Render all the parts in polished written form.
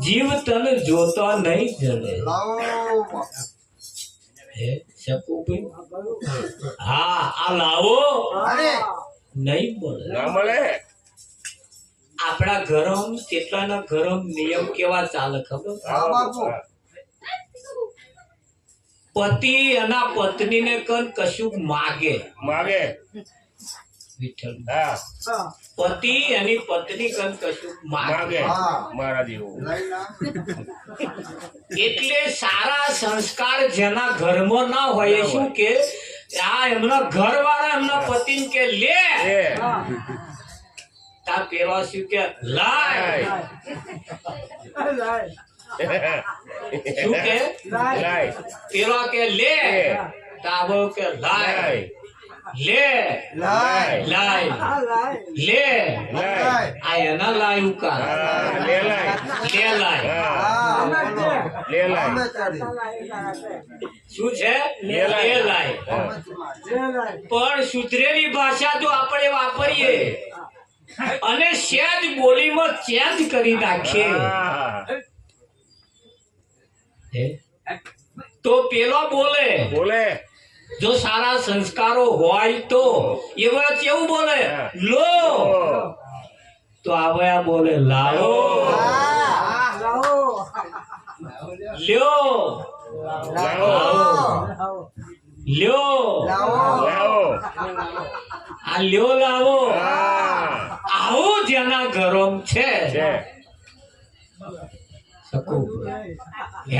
જીવ તન જોતો નહીં જડે. હા આ લાવો નહીં મળે. આપણા ઘરમ કેટલાના ઘરમ નિયમ કેવા ચાલે ખબર? પતિ એના પત્ની ને કશું માગે વિઠ્ઠલ, પતિ એની પત્ની કશું માગે મારા જેવું. એટલે સારા સંસ્કાર જેના ઘરમાં ના હોય શું કે આ એમના ઘર વાળા એમના પતિને કે લે, તા પેલો શું કે લાય, શું કે પેલો કે લે, તાબો કે લાય, લે લાય લે આ એના લાય ઉકા લે લાય શું છે લે લાય. પણ સુધરેલી ભાષા જો આપણે વાપરીએ અને સહેજ બોલીમાં ચેન્જ કરી નાખીએ તો પેલો બોલે જો સારા સંસ્કારો હોય તો એવા કેવું બોલે લો, તો આવ્યા બોલે લાવો, લ્યો, લ્યો લાવો. આ લ્યો લાવો હા. આવું જેના ઘરોમ છે છે.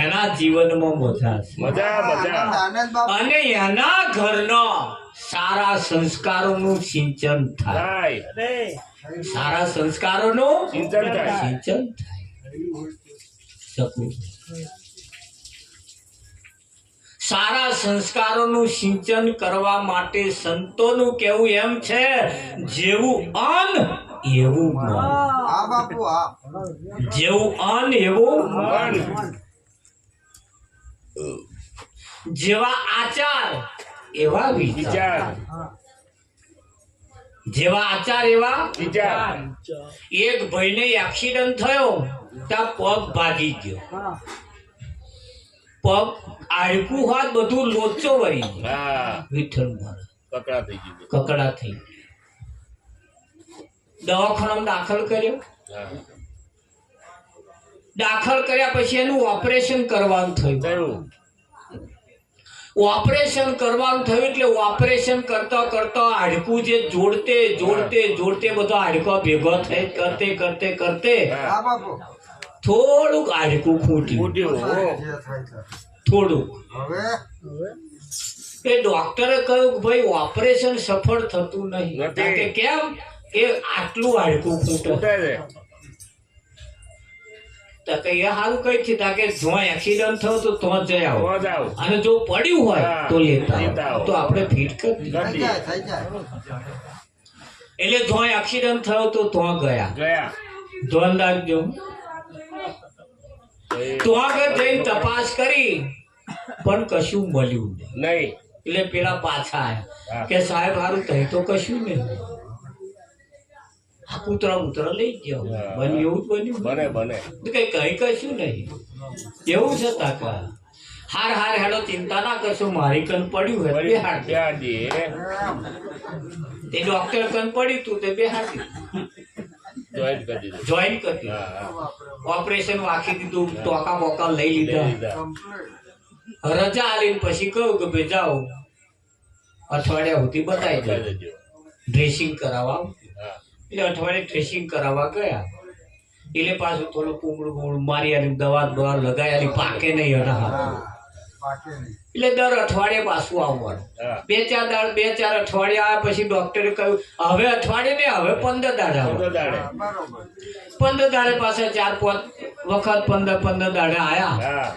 એના જીવનમાં મજા છે મજા. અને એના ઘરનો સારા સંસ્કારોનું સિંચન થાય. થાય. સારા સંસ્કારોનું સિંચન થાય. સિંચન થાય. શકું. સારા સંસ્કારોનું સિંચન કરવા માટે સંતોનું કહેવું એમ છે, જેવું અન્ન એવું મન. જેવું અન્ન એવું મન. જેવા આચાર એવા વિચાર. વિચાર. જેવા આચાર એવા વિચાર. એક ભાઈને એક્સિડન્ટ થયો ત્યાં પગ ભાગી ગયો. પગ આડકું હોત બધું લોચો વળી ગયો. હા. વિઠ્ઠલ મહારાજ કકડા થઈ ગયું. કકડા થઈ દવાખાનામાં દાખલ કર્યો. હા. દાખલ કર્યા પછી એનું ઓપરેશન કરવાનું થયું. થયું. ઓપરેશન કરવાનું થયું એટલે ઓપરેશન કરતા કરતા હાડકું જે જોડતે જોડતે જોડતે બધો હાડકો ભેગો થઈ કરતે કરતે કરતે હા. થોડુંક હાડકું ખૂટ્યું. ફૂટ્યું. થોડુંક એ ડોક્ટરે કહ્યું કે ભાઈ ઓપરેશન સફળ થતું નહીં. નથી. કારણ કે કેમ કે આટલું હાડકું ખૂટે. ફૂટે છે. તો કે એ સારું કઈ છે તાકે જો એક્સિડન્ટ થયો તો તો જઈ આવો, તો જ આવો. અને જો પડ્યું હોય હા, તો લેતા લેતા આવો. આવો. તો આપણે ફિટ કરી દઈએ. કરી દઈએ. એટલે જો એક્સિડન્ટ થયો તો તો ગયા. ગયા. ધ્યાન રાખજો. એ તો આગળ જઈને તપાસ કરી પણ કશું મળ્યું નહીં. નહીં. એટલે પેલા પાછા હા. આવ્યા કે સાહેબ હારું થઈ તો કશું નહીં. આ કૂતરા મૂતરા લઈ ગયો. હા. બન્યું એવું જ બન્યું. બને બને. તો કઈ કશું નહીં. એવું છે તાકા. હાર હાર હેડો ચિંતા ના કરશો, મારી કન પડ્યું હોય તો બેહાડ દે. ત્યાં દે. તે ડોક્ટર કન પડ્યું તું તે બેહાડ દે. જોઈન્ટ કરી દીધું. જોઈન કરી હા, હા. ઓપરેશન વાંકી દીધું, ટોકા બોકા લઈ લઈ લીધા. લીધા. રજા આલીને પછી કહ્યું કે ભાઈ જાઓ અઠવાડિયા સુધી બતાવી દો, બતાવી દેજો. ડ્રેસિંગ કરાવવા. હા. એટલે અઠવાડિયે ડ્રેસિંગ કરાવવા ગયા. એટલે પાછું થોડું પૂમડું પૂમડું મારી આલી, દવા દવા લગાવી પાકે નહીં હણા. એટલે દર અઠવાડિયે પાછું આવવાનું. હા. બે ચાર અઠવાડિયા આવ્યા પછી ડોક્ટરે કહ્યું હવે અઠવાડિયે ને હવે 15 દાડા આવો. તો દાડે. 15 દાડે પાછા 4-5 વખત 15 દાડે આયા. હા.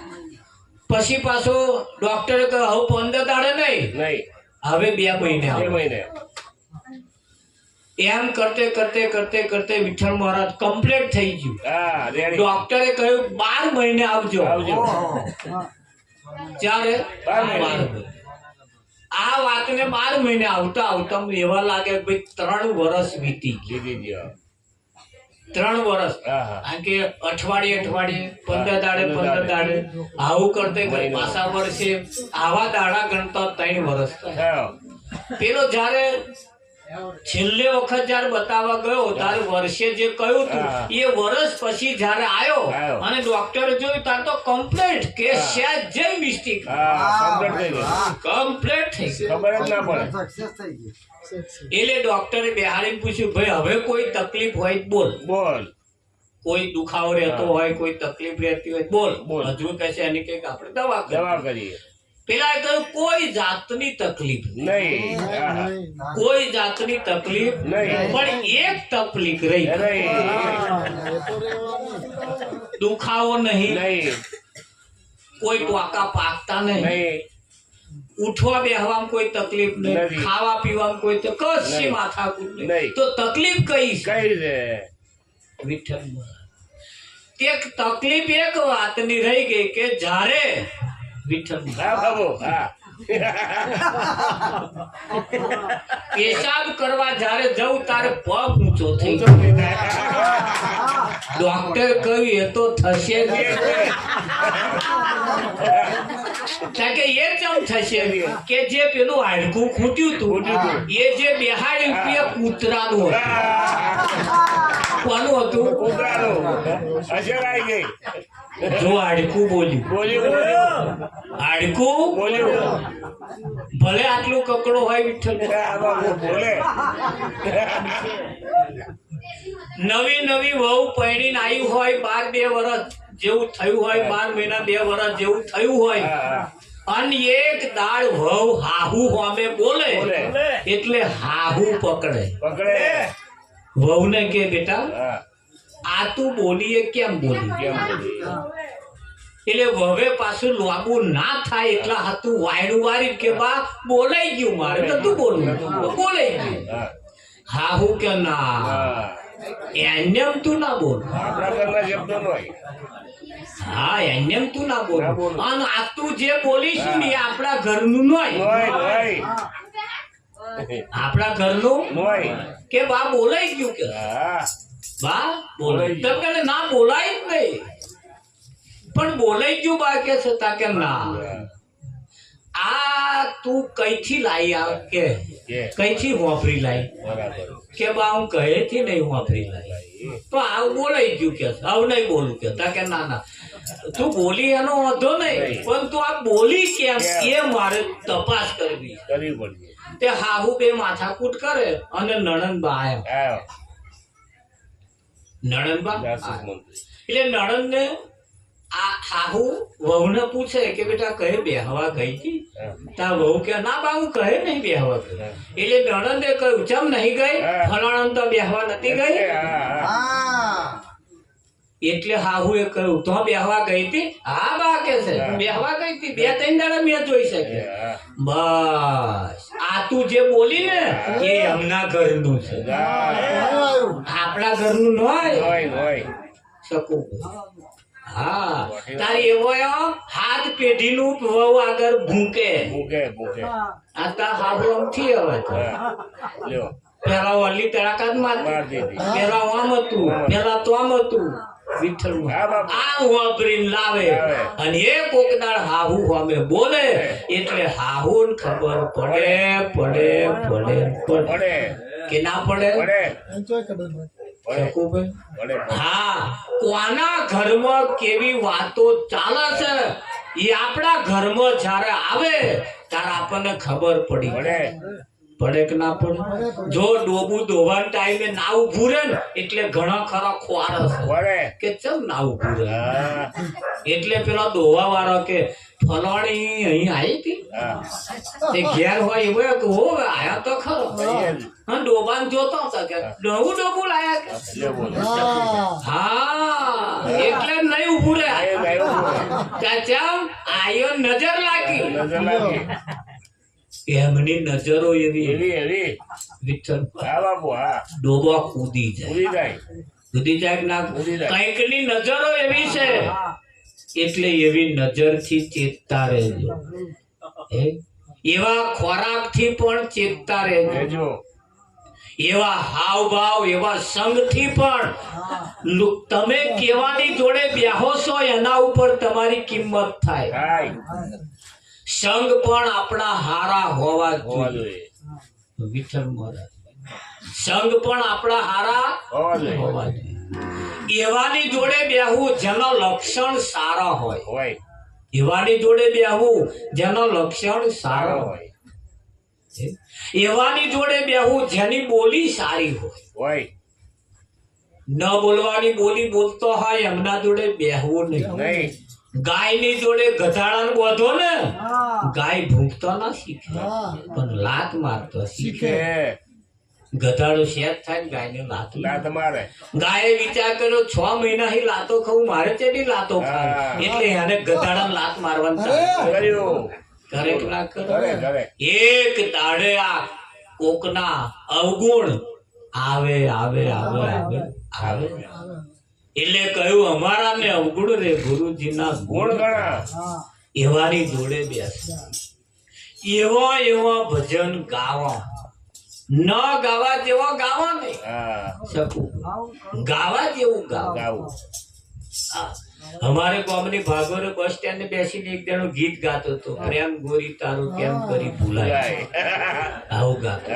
પછી પાછો ડોક્ટરે કહ્યું હવે 15 દાડે નહીં, નહીં. હવે 2 મહિને બે આવો. મહિને. એમ કરતે કરતે કરતે કરતે વિઠ્ઠલ મહારાજ કમ્પ્લીટ થઈ ગયું. હા. રેડી. ડોક્ટરે કહ્યું 12 મહિને આવજો. આવજો. ત્યારે 12 મહિને. 12 મહિને. આ વાતને 12 મહિને આવતા આવતા મને એવા લાગે કે ભાઈ 3 વર્ષ વીતી ગયા. દીધી દ્યો. 3 વર્ષ. હા, હા. કારણ કે અઠવાડિયે 15 દાડે 15 દાડે આવું કરતે કરતે પાછા વર્ષે આવા દાડા ગણતા 3 વર્ષ થયા. હા. પેલો જયારે છેલ્લે વખત જયારે બતાવવા ગયો ત્યારે વર્ષે જે કહ્યું હતું હા. એ વર્ષ પછી જયારે આવ્યો આવ્યો. અને ડોક્ટરે જોયું ત્યારે તો કમ્પ્લીટ કે હા. સહેજ જય મિસ્ટેક હા. કમ્પ્લીટ થઈ ગયું. કમ્પ્લીટ થઈ ગયું. ખબર જ ના પડે. એટલે ડોક્ટરે બેહાડીને પૂછ્યું ભાઈ હવે કોઈ તકલીફ હોય તો બોલ, બોલ. કોઈ દુખાવો રહેતો હા. હોય, કોઈ તકલીફ રહેતી હોય તો બોલ. બોલ. હજુ કહેશે એની કઈક આપણે દવા કરીએ. દવા કરીએ. પેલા કહ્યું કોઈ જાતની તકલીફ નહીં. નહીં. હા. કોઈ જાતની તકલીફ નહીં. પણ એક તકલીફ રહી, નહીં. દુખાવો નહીં, નહીં. કોઈ ટોકા પાકતા નહીં, નહીં. ઉઠવા બેહવામાં કોઈ તકલીફ નહીં, નથી. ખાવા પીવામાં કોઈ કશી નહીં. માથાકૂટ નહીં. નહીં. તો તકલીફ કઈ છે? કઈ છે? વિઠ્ઠલ મહારાજ. એક તકલીફ એક વાતની રહી ગઈ કે જ્યારે વિઠ્ઠલ હા બાબુ. હા. પેશાબ કરવા જ્યારે જવું ત્યારે પગ ઊંચો થઈ ઊંચો ગયો. થઈ જાય. ડોક્ટર કહ્યું એ તો થશે જ. કારણ કે એ ચમ થશે કે જે પેલું હાડકું ખૂટ્યું હતું એ જે બેહાડ્યું હતું એ કૂતરાનું હતું. હા. કોનું હતું? ઉઘરાણું. અસર આવી ગઈ. જો હાડકું બોલ્યું, બોલ્યું હાડકું બોલ્યું ભલે આટલું કકડો હોય વિઠ્ઠલ, બોલે નવી નવી વહુ પરણીને આવ્યું હોય, 12 વર્ષ જેવું થયું હોય, 12 મહિના 2 વર્ષ જેવું થયું હોય, અને એક દાળ વહુ હાહુ સામે બોલે એટલે હાહુ પકડે. વહુને કે બેટા આ તું બોલીએ કેમ બોલી? એટલે વહુએ પાછું લાંબુ ના થાય એટલા હાથું વાયડું વારી કે બા બોલાઈ ગયું, મારે નતું બોલવું, બોલાઈ ગયું. હાહુ કે ના, એમ તું ના બોલ. આપણા ઘરના શબ્દો નો હા, એમ તું ના બોલ. અને આ તું જે બોલીશ ને એ આપણા ઘરનું નોય, આપણા ઘરનું કે બા બોલાઈ ગયું, કે બા બોલાઈ ગયું. તમે ના બોલાય જ નહીં, પણ બોલાઈ ગયું બા કે છતાં કે ના, આ તું કઈથી લાઈ? આ કે કઈથી વાપરી લાઈ? કે બા હું કહેથી નહીં વાપરી લાઈ, તો આ બોલાઈ ગયું કે આવું નહીં બોલું કે તા કે ના ના તું બોલી એનો વાંધો નહીં, પણ તું આ બોલી કેમ એ મારે તપાસ કરવી પડશે. તે હાહુ બે માથાકૂટ કરે અને નણંદબા આવ્યા. નણંદબા એટલે નણંદ ને આ હાહુ વહુને પૂછે કે બેટા કહે બેહવા ગઈ હતી? તા વહુ કે ના બા હું કહે નહીં બેહવા ગઈ. એટલે નણંદે કહ્યું ચમ નહીં ગઈ? ફલાણા તો બેહવા નથી ગઈ. એટલે હાહુએ કહ્યું તો બેહવા ગઈ હતી? હા બા કે છે બેહવા ગઈ હતી, 2-3 દાડા મેં જોઈ શકે. બસ આ તું જે બોલી ને એ એમના ઘરનું છે, આપણા ઘરનું નોય શકું. હા, તારી એવો હાથ પેઢીનું વહુ આગળ ભૂકે. આ તા હાહુ આમથી હવે પેલા ઓલી તડાકા જ મારતી, પેલા આમ હતું, પેલા તો આમ હતું. વિઠ્ઠલ આ વાપરીને લાવે અને એ કોકદાળ હાહુ સામે બોલે એટલે હાહુ ખબર પડે કે ના પડે? હા, કોના ઘરમાં કેવી વાતો ચાલે છે એ આપણા ઘરમાં જયારે આવે ત્યારે આપણને ખબર પડે કે ના પડે? જો ડોબું ધોવાના ટાઈમે ના ઉભું રહે ને એટલે ઘણા ખરા ખોવાર કે ચમ ના ઉભું રહે, એટલે પેલા ધોવા વાળો કે ફલાણી અહીં આવી હતી તે ઘેર હોય એવો હો આયા તો ખરો, ડોબાને જોતો હતો કે ડોબું લાયા કે હા, એટલે નહીં ઉભું રહે. ચમ આયો નજર લાગી, એમની નજરો એવી વિઠ્ઠલ ડોબો કૂદી જાય ના, કઈક ની નજરો એવી છે એટલે એવી નજર થી ચેતતા રહેજો, એવા ખોરાક થી પણ ચેતતા રહેજો, એવા હાવભાવ એવા સંગ થી પણ તમે કેવાની જોડે બેહો છો એના ઉપર તમારી કિંમત થાય. સંગ પણ આપણા હારા હોવા જોઈએ. વિઠ્ઠલ મહારાજ સંગ પણ આપણા હારા હોવા જોઈએ. એવાની જોડે બેહવું જેનો લક્ષણ સારા હોય, એવાની જોડે બેહવું જેનો લક્ષણ સારો હોય, એવાની જોડે બેહવું જેની બોલી સારી હોય. ન બોલવાની બોલી બોલતો હોય એમના જોડે બેહવું નહીં. ગાય ની જોડે ગધાડા બોધો ને, ગાય ભૂખતો ના શીખે પણ લાત મારતો શીખે. ગધાડો શેત થાય ને ગાય ને લાત મારે. ગાયે વિચાર કર્યો 6 મહિના હી લાતો ખાવું, મારે તેની લાતો ખાવ, એટલે એને ગધાડા લાત મારવાનું કરે કે ના કરે? એક દાડે આ કોકના અવગુણ આવે એટલે કહ્યું અમારા ને અવગુણ રે ગુરુજી ના ગુણ ગણા, એવાની જોડે બેસ, એવા ભજન ગાવા, ન ગાવા જેવો ગાવા નહીં શકું, ગાવા જેવું ગાવું. અમારે ગામની ભાગોરે બસ સ્ટેન્ડ બેસીને એક જણો ગીત ગાતો હતો, પ્રેમ ગોરી તારું કેમ કરી ભૂલાય, આવું ગાતો.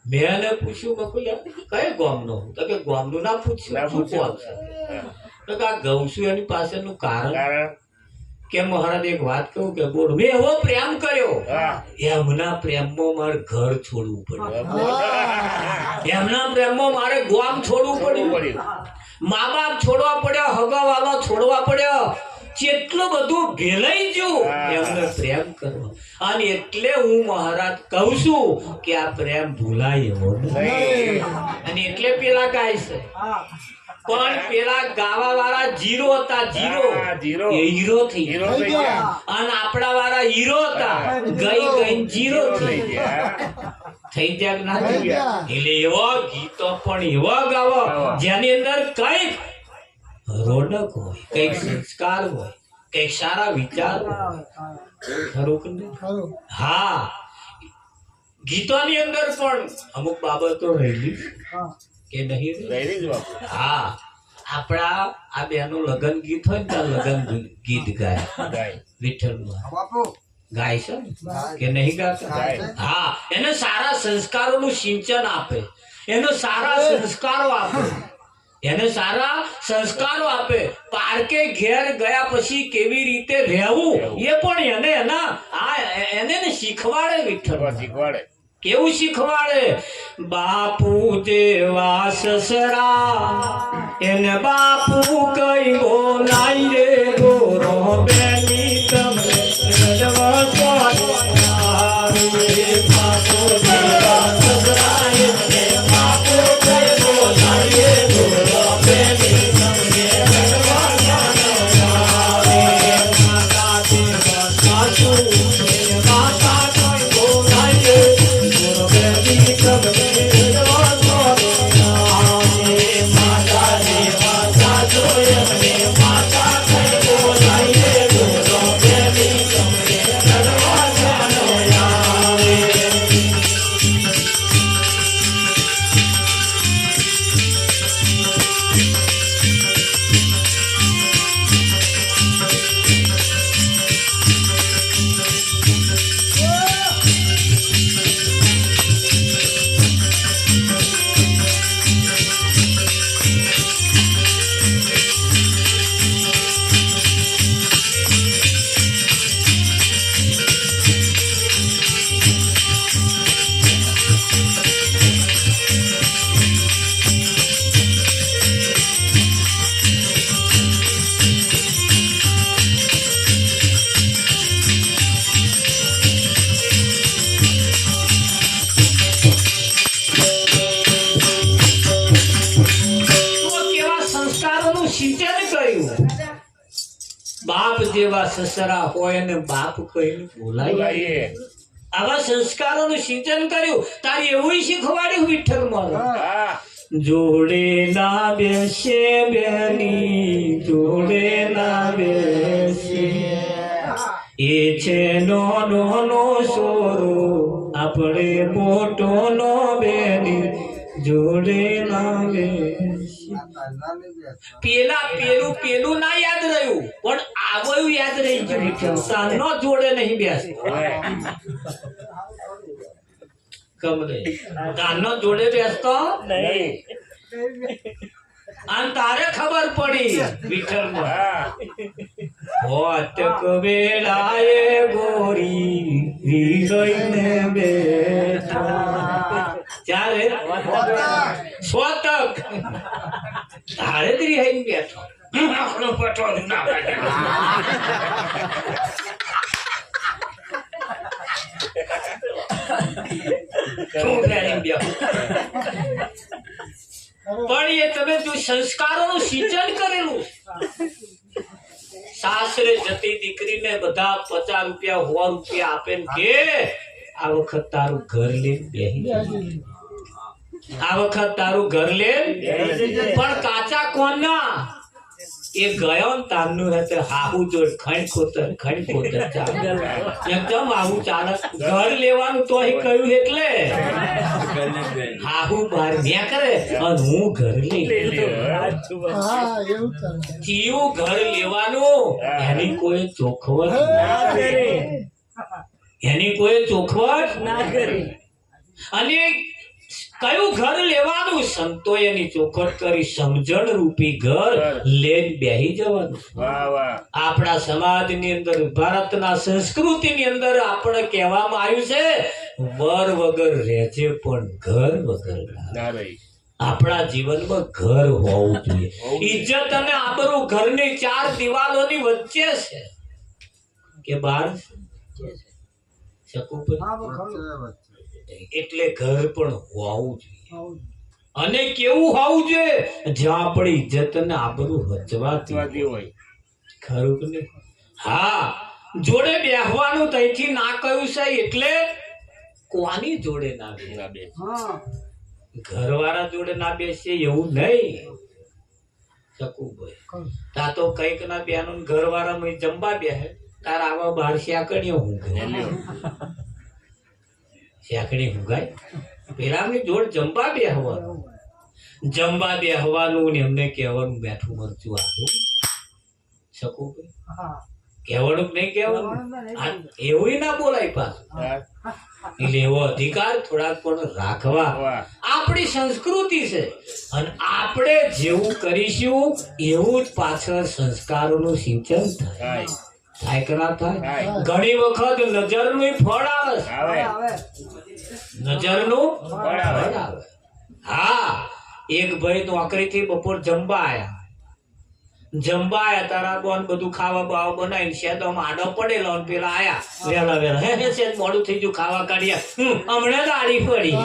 મેં એને પૂછ્યું કયો ગામનો? તો કે ગામનું ના પૂછ્યું, તો કે આ ગઉં છું એની પાછળનું કારણ કારણ કે મહારાજ એક વાત કહું કે બોલ મેં એવો પ્રેમ કર્યો હા એમના પ્રેમમાં મારે ઘર છોડવું પડ્યું બોલ. એમના પ્રેમમાં મારે ગામ છોડવું પડ્યું. પડ્યું મા બાપ છોડવા પડ્યા હગાવાલા છોડવા પડ્યા કેટલું બધું ભેલાઈ ગયું હા. એમને પ્રેમ કરવો અને એટલે હું મહારાજ કહું છું કે આ પ્રેમ ભૂલાય એવો નથી. નહીં. અને એટલે પેલા ગાય છે પણ પેલા ગાવા વાળા જીરો હતા જીરો હા, જીરો. એ હીરો થઈ હીરો ગયા. થઈ ગયા. અને આપણા વાળા હીરો હતા ગઈ ગઈ જીરો થઈ ગયા થઈ ગયા કે ના થઈ ગયા એટલે એવા ગીતો પણ એવા ગાવો જેની અંદર કઈક રોનક હોય કઈક સંસ્કાર હોય કઈક સારા વિચાર હોય ખરું કે નહીં? હા ગીતોની અંદર પણ અમુક બાબતો રહેલી કે નહીં રહી? રહેલી જ બાપુ. હા આપણા આ બેનું લગન ગીત હોય ને ત્યાં લગન ગીત ગાય ગાય. વિઠ્ઠલમાં ગાય છે ને કે નહીં ગાતા ગાય. હા એને સારા સંસ્કારોનું સિંચન આપે એને સારા સંસ્કારો આપે એને સારા સંસ્કારો આપે પારકે ઘેર ગયા પછી કેવી રીતે રહેવું એ પણ એને એના એને ને શીખવાડે વિઠ્ઠલ શીખવાડે. કેવું શીખવાડે બાપુ જેવા સસરા એને બાપુ કઈ બોલાય રે ગોરો બેની તમે રડવા સ્વામી. બાપુ જેવા સસરા એને બાપુ કઈ બોલાય રે ગોરો બેની તમે રડવા સ્વામી. માતા જેવા સાસુ એને માતા કઈ બોલાય રે બાપ જેવા સસરા હોય ને બાપ કહીને બોલાય બોલાઈએ. આવા સંસ્કારોનું સિંચન કર્યું તારી એવું શીખવાડ્યું વિઠ્ઠલ મારો હા જોડે ના બેસે બેની જોડે ના બેસે એ છે નો સોરો આપણે મોટો નો બેની જોડે ના બેસે પેલું ના યાદ રહ્યું પણ આગળ યાદ રહી ગયું વિઠ્ઠલ તારનો જોડે નહીં બેસતો કમરે તારનો જોડે બેસતો નહીં. અને તારે ખબર પડી વિઠ્ઠલ હા હોતક વેળાએ ગોરી વીરઈને બેઠા ત્યારે સ્વતક તારે જ રિહાઈને બેઠો આપણો પટો ના લાગે. શું ફેરીને બેઠો? પણ એ તમે જો સંસ્કારોનું સિંચન કરેલું સાસરે જતી દીકરીને બધા 50 રૂપિયા 100 રૂપિયા આપે ને કે આ વખત તારું ઘર લઈને બેહી જજે. આ વખત તારું ઘર લઈને પણ કાચા કોના એ ગયો ને તારનું હતે હાહુ જોડ ખંડ ખોતર ચાલે એકદમ આવું ચાલે ઘર લેવાનું તો કહ્યું એટલે હાહુ બહાર ન્યા કરે અને હું ઘર લઈ ચીયું ઘર લેવાનું એની કોઈ ચોખવટ ના કરે એની કોઈ ચોખવટ ના કરે અને કયું ઘર લેવાનું? સંતોએ એની ચોખટ કરી, સમજણ રૂપી ઘર લઈને બેહી જવાનું. વાહ વાહ આપણા સમાજની અંદર, ભારતના સંસ્કૃતિની અંદર આપણે કહેવામાં આવ્યું છે, વર વગર રહેજે પણ ઘર વગર ના. ના રહી આપણા જીવનમાં ઘર હોવું જોઈએ. ઇજ્જત અને આબરૂ ઘરની ચાર દિવાલોની વચ્ચે છે કે બહાર એટલે ઘર પણ હોવું જોઈએ. અને કેવું હોવું જોઈએ? જ્યાં આપણી ઇજ્જત અને આબરૂ હચવાતી વાતી હોય ખરું કે નહીં? હા, જોડે બેહવાનું તઈથી ના કહ્યું છે એટલે કોની જોડે ના બેસે? ના બે ઘરવાળા જોડે ના બેસે એવું નહીં. શકુભાઈ તા તો કઈક ના બેનું ઘરવાળા જમવા બેહે, તાર આવા બાર શાકડીઓ ઊંઘે. શાકડી ઊંઘાય? પેલાની જોડ જમવા બેહવાનું, જમવા બેહવાનું ને એમને કહેવાનું બેઠું મરચું આલું. શકુભાઈ કહેવાનું નહીં કહેવાનું, એવું ના બોલાય પાછું. એટલે એવો અધિકાર થોડાક પણ રાખવા આપણી સંસ્કૃતિ છે. અને આપણે જેવું કરીશું એવું જ પાછળ સંસ્કારોનું સિંચન થાય. થાય કે ના થાય? ઘણી વખત નજરનું ફળ આવે છે. નજરનું ફળ આવે. હા, એક ભાઈ નોકરીથી બપોર જમવા આયા, તારા બોન બધું ખાવા બાવા બનાવીને શેદો આડો પડેલો, પેલા આયા વેલા વેલા, હે શેદ મોડું થઈ ગયું, ખાવા કાઢ્યા, હમણાં તો આડી પડી.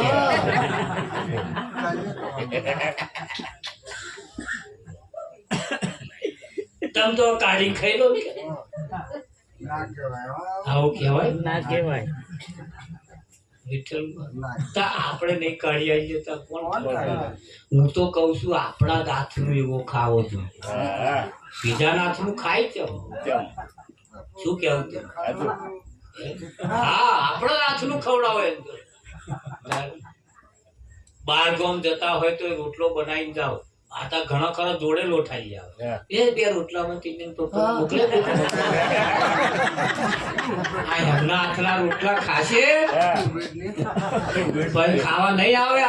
તમ તો કાઢી ખાઈ લો. આવું કહેવાય? ના કહેવાય. આપણે નહીં કાઢી આવીએ તો કોણ? હું તો કઉ છું આપણા હાથનું એવો ખાવો જોઈએ. બીજા હાથનું ખાય છે શું કેવું? હા, આપણા હાથનું ખવડાવે. બાર ગામ જતા હોય તો રોટલો બનાવીને જાઓ. આ ઘણા ખરા જોડે લોઠાઈ જાવ, એ બે રોટલામાં મોકલે. એમના હાથના રોટલા ખાશે પણ ખાવા નહીં આવે.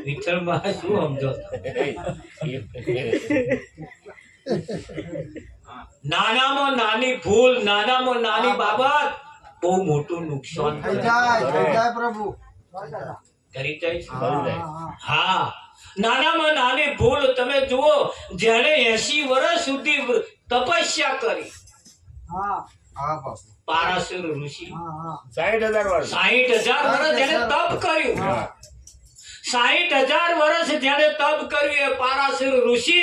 વિઠ્ઠલ માં શું સમજો? નાનામાં નાની ભૂલ, નાનામાં નાની બાબત બહુ મોટું નુકસાન કરી જાય. હા, નાનામાં નાની ભૂલ તમે જુઓ, જેને 80 વર્ષ સુધી તપસ્યા કરી, પારાશર ઋષિ 60,000 વર્ષ 60,000 વર્ષ જેને તપ કર્યું, 60,000 વર્ષ જેને તપ કર્યું, એ પારાશર ઋષિ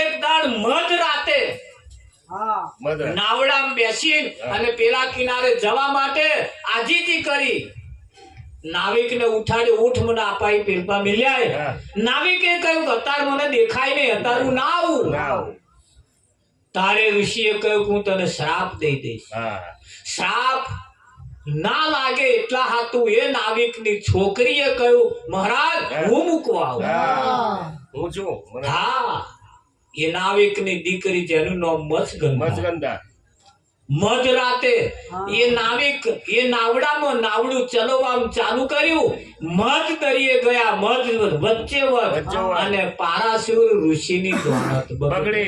એક દાડ મધ રાતે નાવડામાં બેસી અને પેલા કિનારે જવા માટે આજીજી કરી. નાવિક ને ઉઠાડી, ઉઠ મને અપાઈ પીરપા મિલ્યા. નાવિકે કહ્યું કે અત્યારે મને દેખાય નહીં, અત્યારે હું ના આવું. તારે ઋષિએ કહ્યું હું તને શ્રાપ દઈ દઈશ. શ્રાપ ના લાગે એટલા હાથું એ નાવિક ની છોકરીએ કહ્યું મહારાજ હું મૂકવા આવું. હા, એ નાવિક ની દીકરી જેનું નામ મત્સ્યગંધા. મધરાતે એ નાવિક એ નાવડામાં નાવડું ચલાવવાનું ચાલુ કર્યું. મધ દરિયે ગયા, મધ વચ્ચે અને પારાશુર ઋષિની દોલત બગડે.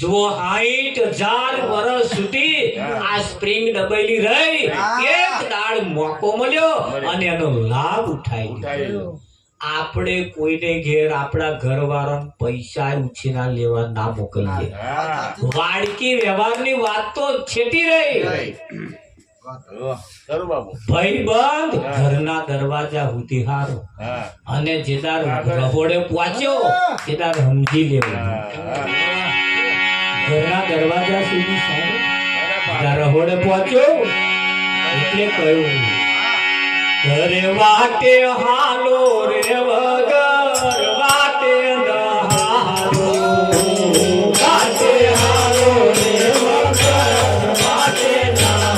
જો 60,000 વર્ષ સુધી આ સ્પ્રિંગ ડબેલી રહી, એક દાડ મોકો મળ્યો અને એનો લાભ ઉઠાવી. આપણે કોઈને ઘેર આપણા ઘરવાળાને પૈસા ઉછીના લેવા ના મોકલીએ. વાડકી વ્યવહારની વાત તો છેટી રહી. ભાઈબંધ ઘરના દરવાજા સુધી હારો, અને જેદાર રહોડે પહોંચ્યો તેદાર સમજી લેવું. ઘરના દરવાજા સુધી સારો, રહોડે પહોંચ્યો એટલે કહ્યું ઘરે વાટે હાલો રે વગર વાટે ન હાલો, વાટે હાલો રે વગર વાટે ન હાલો.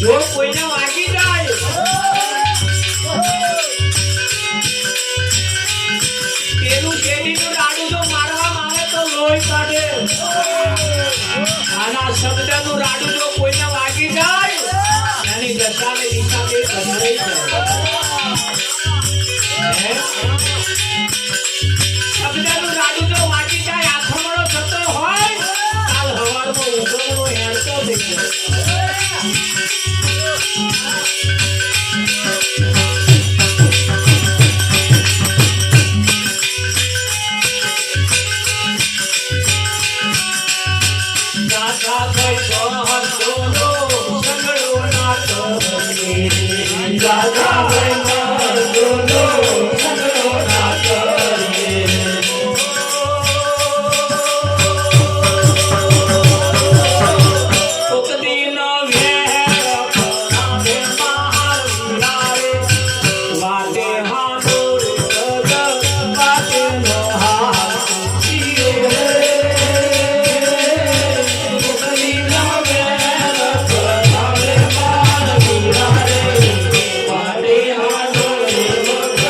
જો કોઈને વાગી જાય પેલું શેરીનું રાડું જો મારવામાં આવે તો લોહી કાઢે. આના શબ્દનું રાડું જો કોઈને વાગી જાય એની દશાને હિસાબે ગંધાઈ જાય. શબ્દનું રાડું જો વાગી જાય આથમણો થતો હોય કાલ હવારમાં ઉગમણો હેરતો થઈ જાય. દાદા ભાઈ બહાદુરો સંગડો ના કરે. દાદા ભાઈ બહાદુરો સંગડો ના કરે. કોક દિન વેર પરાવે માર વિરાવે. વાતે હામોર જગ વાતે નો હાથીએ. કોક દિન વેર પરાવે માર વિરાવે. વાતે હામોર જગ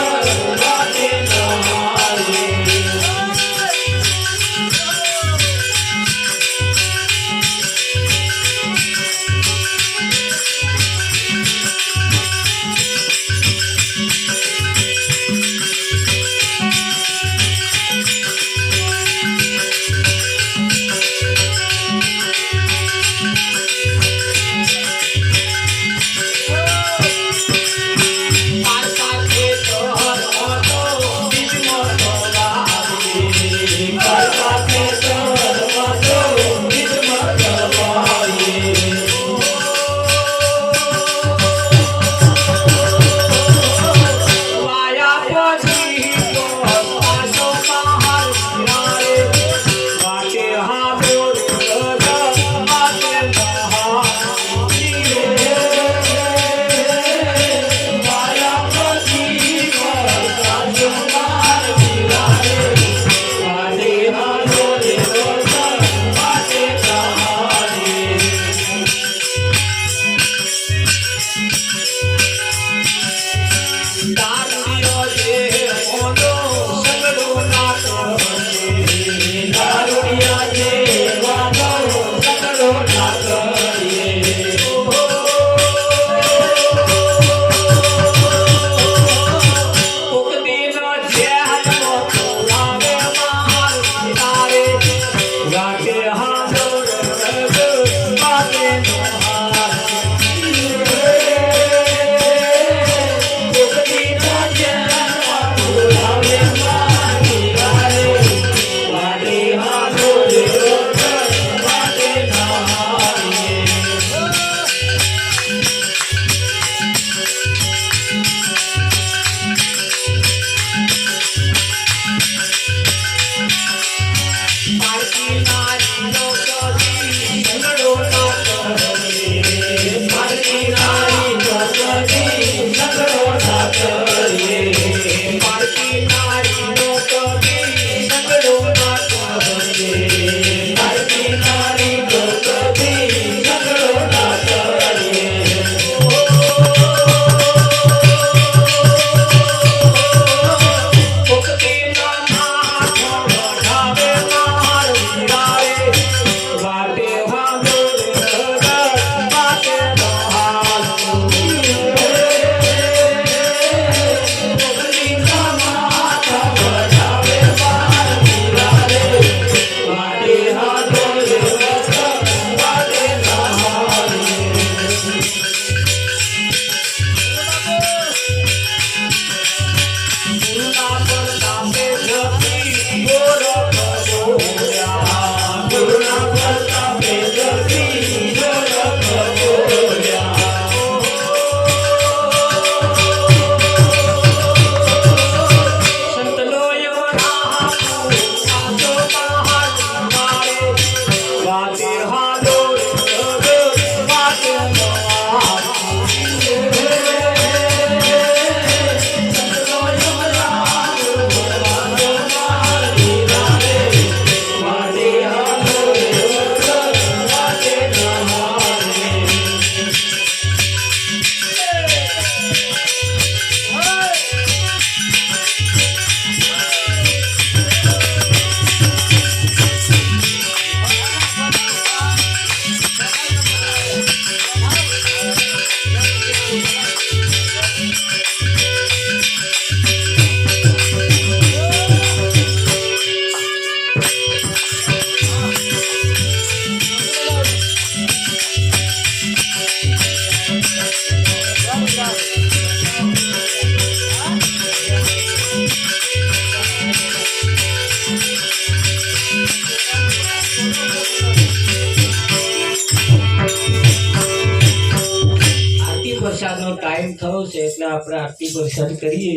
પ્રસાદનો ટાઈમ થયો છે એટલે આપણે આરતી પ્રસાદ કરીએ.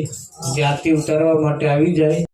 જે આરતી ઉતારવા માટે આવી જાય